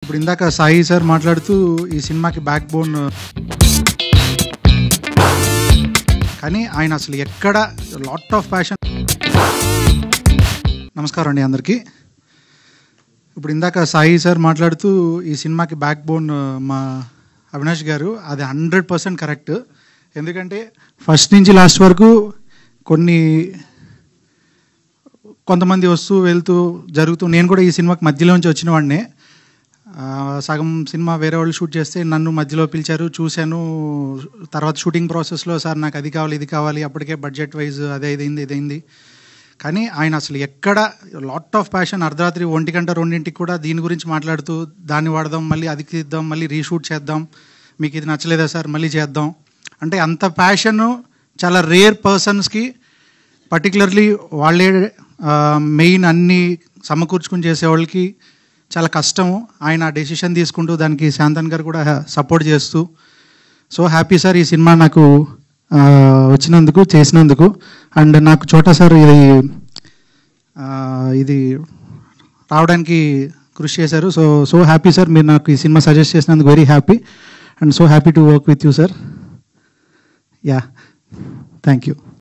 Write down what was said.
ఇప్పుడు ఇందాక సాయి సార్ మాట్లాడుతూ ఈ సినిమాకి బ్యాక్ బోన్ కానీ ఆయన అసలు ఎక్కడ లాట్ ఆఫ్ ప్యాషన్. నమస్కారం అండి అందరికీ. ఇప్పుడు ఇందాక సాయి సార్ మాట్లాడుతూ ఈ సినిమాకి బ్యాక్ బోన్ మా అవినాష్ గారు, అది 100% కరెక్ట్. ఎందుకంటే ఫస్ట్ నుంచి లాస్ట్ వరకు కొంతమంది వస్తూ వెళ్తూ జరుగుతూ, నేను కూడా ఈ సినిమాకి మధ్యలోంచి వచ్చిన వాడినే. సగం సినిమా వేరే వాళ్ళు షూట్ చేస్తే నన్ను మధ్యలో పిలిచారు, చూశాను. తర్వాత షూటింగ్ ప్రాసెస్లో సార్ నాకు అది కావాలి ఇది కావాలి, అప్పటికే బడ్జెట్ వైజ్ అదే ఇదైంది. కానీ ఆయన అసలు ఎక్కడ లాట్ ఆఫ్ ప్యాషన్. అర్ధరాత్రి 1 గంట 2ంటికి కూడా దీని గురించి మాట్లాడుతూ, దాన్ని వాడదాం, మళ్ళీ అది తీద్దాం, మళ్ళీ రీషూట్ చేద్దాం, మీకు ఇది నచ్చలేదా సార్ మళ్ళీ చేద్దాం అంటే అంత ప్యాషను చాలా రేర్ పర్సన్స్కి, పర్టికులర్లీ వాళ్ళే మెయిన్ అన్నీ సమకూర్చుకుని చేసేవాళ్ళకి చాలా కష్టము. ఆయన డెసిషన్ తీసుకుంటూ దానికి శాంతన్ గారు కూడా సపోర్ట్ చేస్తూ, సో హ్యాపీ సార్ ఈ సినిమా నాకు వచ్చినందుకు, చేసినందుకు. అండ్ నాకు చోటా సార్ ఇది రావడానికి కృషి చేశారు. సో హ్యాపీ సార్, మీరు నాకు ఈ సినిమా సజెస్ట్ చేసినందుకు very happy and so happy to work with you sir. Yeah, thank you.